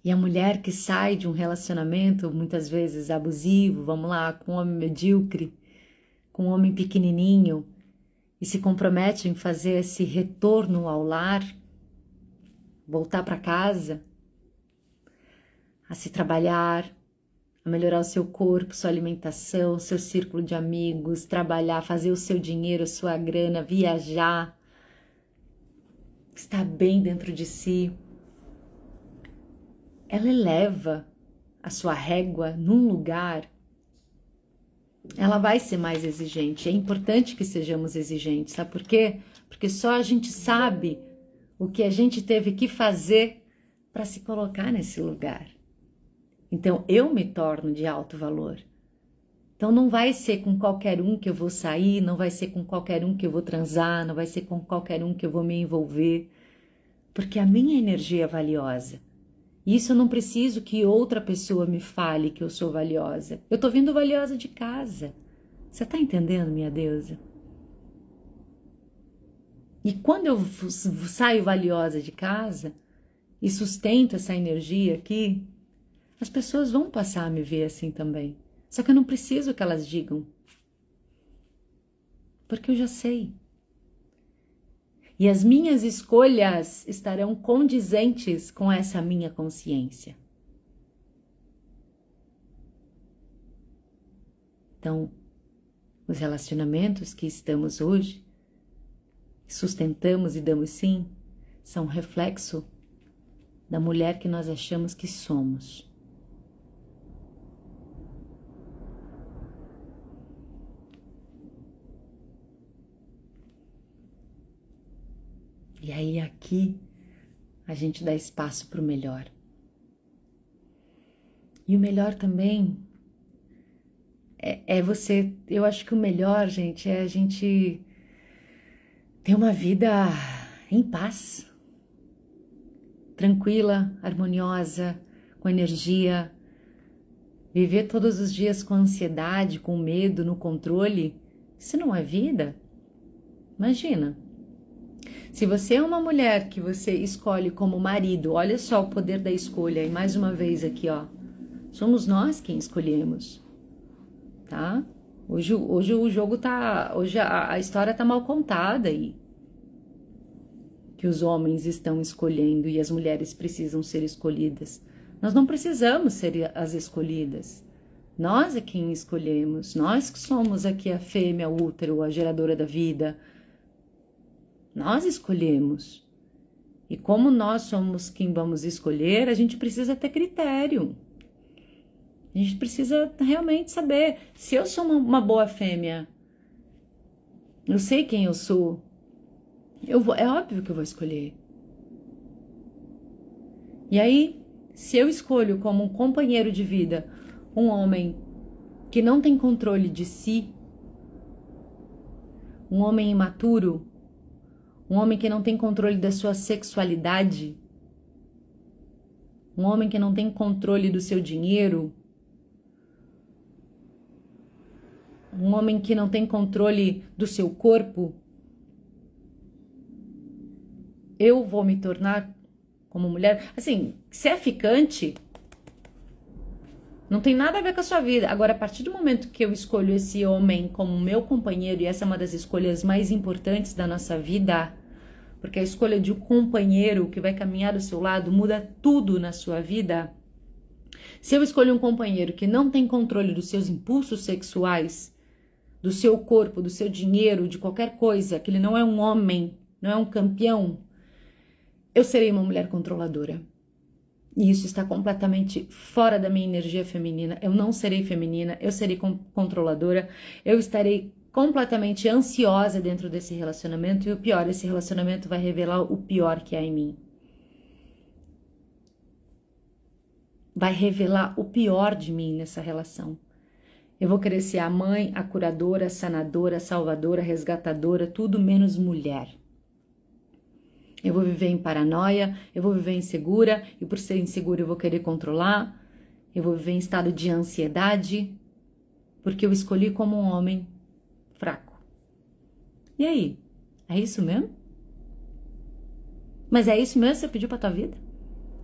E a mulher que sai de um relacionamento, muitas vezes abusivo, vamos lá, com um homem medíocre, com um homem pequenininho, e se compromete em fazer esse retorno ao lar, voltar para casa, a se trabalhar, a melhorar o seu corpo, sua alimentação, seu círculo de amigos, trabalhar, fazer o seu dinheiro, a sua grana, viajar, estar bem dentro de si. Ela eleva a sua régua num lugar, ela vai ser mais exigente. É importante que sejamos exigentes, sabe por quê? Porque só a gente sabe o que a gente teve que fazer para se colocar nesse lugar. Então, eu me torno de alto valor. Então, não vai ser com qualquer um que eu vou sair, não vai ser com qualquer um que eu vou transar, não vai ser com qualquer um que eu vou me envolver, porque a minha energia é valiosa. E isso eu não preciso que outra pessoa me fale que eu sou valiosa. Eu tô vindo valiosa de casa. Você tá entendendo, minha deusa? E quando eu saio valiosa de casa e sustento essa energia aqui, as pessoas vão passar a me ver assim também. Só que eu não preciso que elas digam. Porque eu já sei. E as minhas escolhas estarão condizentes com essa minha consciência. Então, os relacionamentos que estamos hoje, sustentamos e damos sim, são reflexo da mulher que nós achamos que somos. E aí aqui a gente dá espaço para o melhor. E o melhor também é você, eu acho que o melhor, gente, é a gente ter uma vida em paz, tranquila, harmoniosa, com energia. Viver todos os dias com ansiedade, com medo, no controle, isso não é vida? Imagina. Se você é uma mulher que você escolhe como marido, olha só o poder da escolha. E mais uma vez aqui, ó, somos nós quem escolhemos, tá? Hoje o jogo tá, hoje a história tá mal contada aí. Que os homens estão escolhendo e as mulheres precisam ser escolhidas. Nós não precisamos ser as escolhidas. Nós é quem escolhemos. Nós que somos aqui a fêmea, o útero, a geradora da vida. Nós escolhemos. E como nós somos quem vamos escolher, a gente precisa ter critério. A gente precisa realmente saber. Se eu sou uma boa fêmea, eu sei quem eu sou, é óbvio que eu vou escolher. E aí, se eu escolho como um companheiro de vida um homem que não tem controle de si, um homem imaturo, um homem que não tem controle da sua sexualidade, um homem que não tem controle do seu dinheiro, um homem que não tem controle do seu corpo, eu vou me tornar como mulher. Assim, se é ficante, não tem nada a ver com a sua vida. Agora, a partir do momento que eu escolho esse homem como meu companheiro, e essa é uma das escolhas mais importantes da nossa vida, porque a escolha de um companheiro que vai caminhar do seu lado muda tudo na sua vida. Se eu escolho um companheiro que não tem controle dos seus impulsos sexuais, do seu corpo, do seu dinheiro, de qualquer coisa, que ele não é um homem, não é um campeão, eu serei uma mulher controladora. E isso está completamente fora da minha energia feminina. Eu não serei feminina, eu serei controladora, eu estarei completamente ansiosa dentro desse relacionamento. E o pior, esse relacionamento vai revelar o pior que há em mim. Vai revelar o pior de mim nessa relação. Eu vou querer ser a mãe, a curadora, a sanadora, a salvadora, a resgatadora, tudo menos mulher. Eu vou viver em paranoia, eu vou viver insegura, e por ser insegura eu vou querer controlar, eu vou viver em estado de ansiedade, porque eu escolhi como um homem fraco. E aí? É isso mesmo? Mas é isso mesmo que você pediu pra tua vida?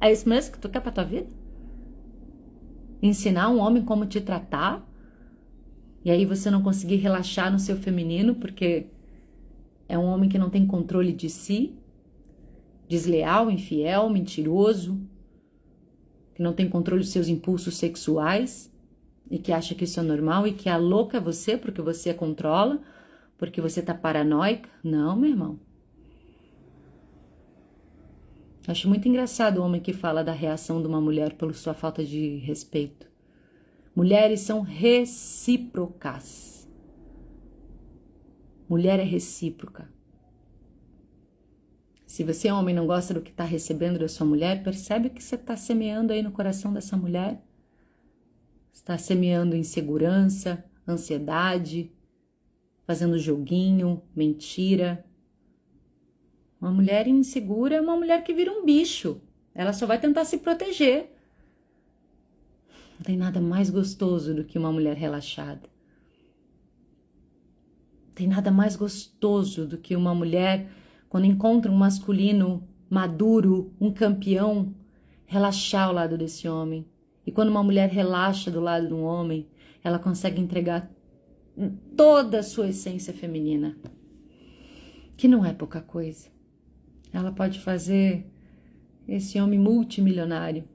É isso mesmo que tu quer pra tua vida? Ensinar um homem como te tratar? E aí você não conseguir relaxar no seu feminino, porque é um homem que não tem controle de si? Desleal, infiel, mentiroso, que não tem controle dos seus impulsos sexuais e que acha que isso é normal e que a louca é você porque você a controla, porque você tá paranoica. Não, meu irmão. Acho muito engraçado o homem que fala da reação de uma mulher pela sua falta de respeito. Mulheres são recíprocas. Mulher é recíproca. Se você, homem, não gosta do que está recebendo da sua mulher, percebe o que você está semeando aí no coração dessa mulher. Está semeando insegurança, ansiedade, fazendo joguinho, mentira. Uma mulher insegura é uma mulher que vira um bicho. Ela só vai tentar se proteger. Não tem nada mais gostoso do que uma mulher relaxada. Não tem nada mais gostoso do que uma mulher, quando encontra um masculino maduro, um campeão, relaxar ao lado desse homem. E quando uma mulher relaxa do lado de um homem, ela consegue entregar toda a sua essência feminina, que não é pouca coisa. ela pode fazer esse homem multimilionário,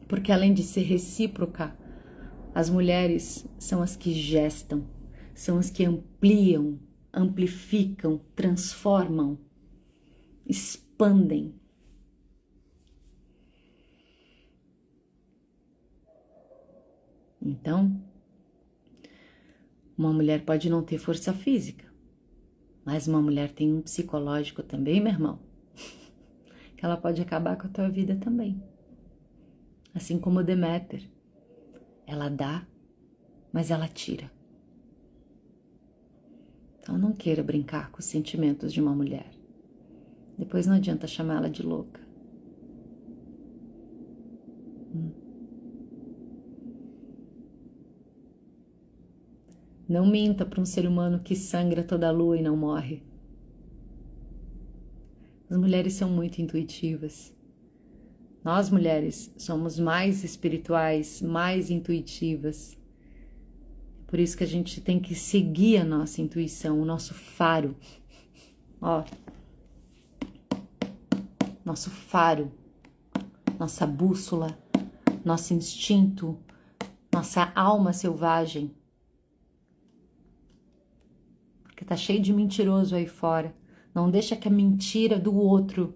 porque além de ser recíproca, as mulheres são as que gestam, são as que ampliam, amplificam, transformam, expandem. Então, uma mulher pode não ter força física, mas uma mulher tem um psicológico também, meu irmão, que ela pode acabar com a tua vida também. Assim como Deméter, ela dá, mas ela tira. Então não queira brincar com os sentimentos de uma mulher. Depois não adianta chamar ela de louca. Não minta para um ser humano que sangra toda a lua e não morre. As mulheres são muito intuitivas. Nós, mulheres, somos mais espirituais, mais intuitivas. Por isso que a gente tem que seguir a nossa intuição, o nosso faro. Ó, nosso faro, nossa bússola, nosso instinto, nossa alma selvagem. Porque tá cheio de mentiroso aí fora. Não deixa que a mentira do outro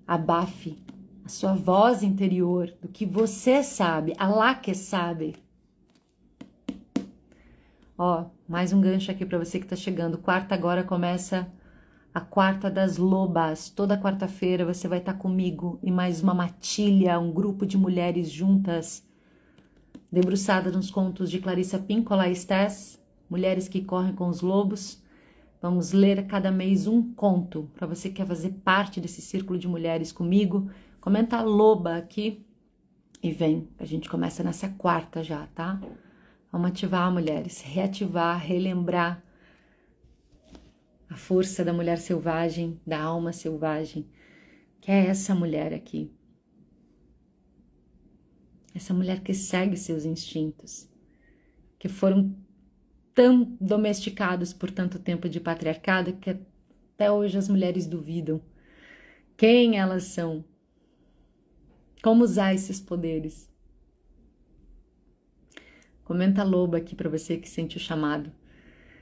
abafe a sua voz interior, do que você sabe, Allah que sabe. Ó, mais um gancho aqui para você que tá chegando. Quarta agora começa a quarta das lobas. Toda quarta-feira você vai estar comigo e mais uma matilha, um grupo de mulheres juntas, debruçada nos contos de Clarissa Pinkola Estés, Mulheres que Correm com os Lobos. Vamos ler cada mês um conto. Para você que quer fazer parte desse círculo de mulheres comigo, comenta loba aqui e vem. A gente começa nessa quarta já, tá? Vamos ativar, mulheres, reativar, relembrar a força da mulher selvagem, da alma selvagem, que é essa mulher aqui. Essa mulher que segue seus instintos, que foram tão domesticados por tanto tempo de patriarcado que até hoje as mulheres duvidam quem elas são, como usar esses poderes. Comenta loba aqui para você que sente o chamado.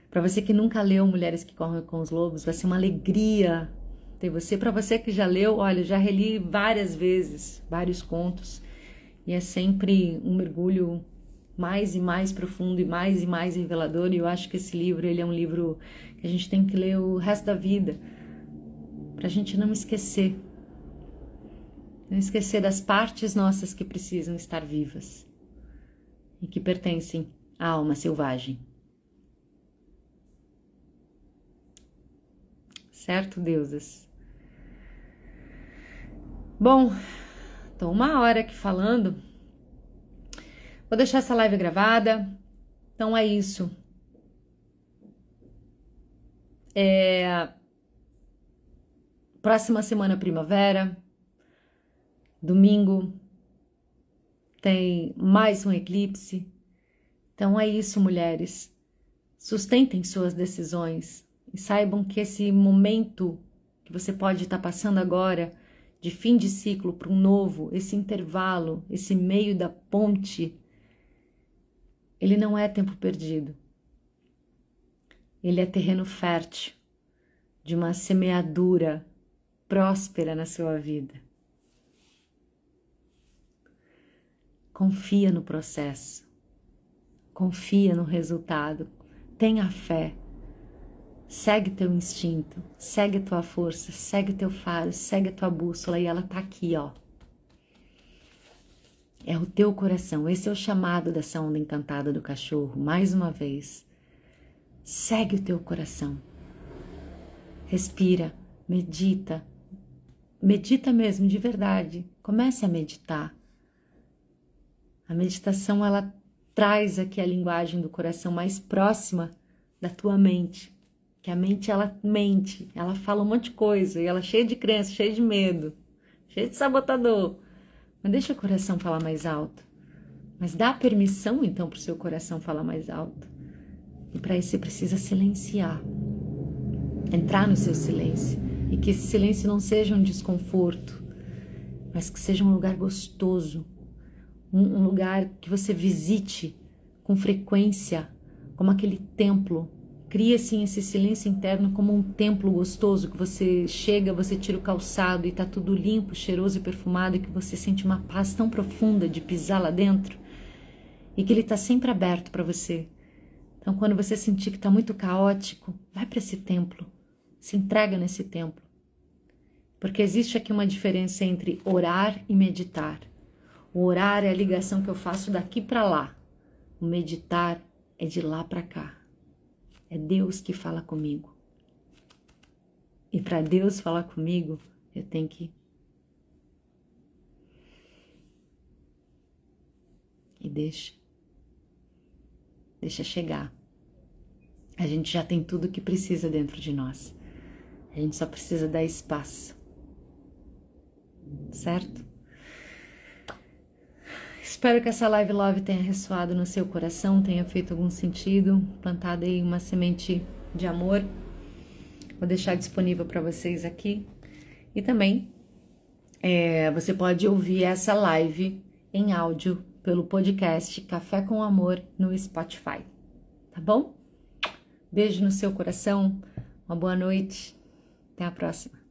Para você que nunca leu Mulheres que Correm com os Lobos, vai ser uma alegria ter você. Para você que já leu, olha, já reli várias vezes, vários contos. E é sempre um mergulho mais e mais profundo e mais revelador. E eu acho que esse livro, ele é um livro que a gente tem que ler o resto da vida. Para a gente não esquecer. Não esquecer das partes nossas que precisam estar vivas. E que pertencem à alma selvagem. Certo, deusas? Bom, tô 1 hora aqui falando. Vou deixar essa live gravada. Então é isso. Próxima semana primavera. Domingo tem mais um eclipse. Então é isso, mulheres. Sustentem suas decisões e saibam que esse momento que você pode estar passando agora, de fim de ciclo para um novo, esse intervalo, esse meio da ponte, ele não é tempo perdido. Ele é terreno fértil de uma semeadura próspera na sua vida. Confia no processo, confia no resultado, tenha fé, segue teu instinto, segue tua força, segue teu faro, segue a tua bússola e ela tá aqui, ó. É o teu coração, esse é o chamado dessa onda encantada do cachorro, mais uma vez. Segue o teu coração, respira, medita mesmo, de verdade, comece a meditar. A meditação, ela traz aqui a linguagem do coração mais próxima da tua mente. Que a mente, ela mente, ela fala um monte de coisa, e ela é cheia de crença, cheia de medo, cheia de sabotador. Mas deixa o coração falar mais alto. Mas dá permissão, então, para o seu coração falar mais alto. E para isso você precisa silenciar. Entrar no seu silêncio. E que esse silêncio não seja um desconforto, mas que seja um lugar gostoso, um lugar que você visite com frequência, como aquele templo. Cria assim esse silêncio interno como um templo gostoso, que você chega, você tira o calçado e tá tudo limpo, cheiroso e perfumado, e que você sente uma paz tão profunda de pisar lá dentro, e que ele tá sempre aberto para você. Então, quando você sentir que tá muito caótico, vai para esse templo, se entrega nesse templo. Porque existe aqui uma diferença entre orar e meditar. O orar é a ligação que eu faço daqui para lá. O meditar é de lá para cá. É Deus que fala comigo. E para Deus falar comigo, eu tenho que... E deixa chegar. A gente já tem tudo o que precisa dentro de nós. A gente só precisa dar espaço. Certo? Espero que essa live love tenha ressoado no seu coração, tenha feito algum sentido, plantado aí uma semente de amor. Vou deixar disponível para vocês aqui. E também você pode ouvir essa live em áudio pelo podcast Café com Amor no Spotify. Tá bom? Beijo no seu coração, uma boa noite, até a próxima.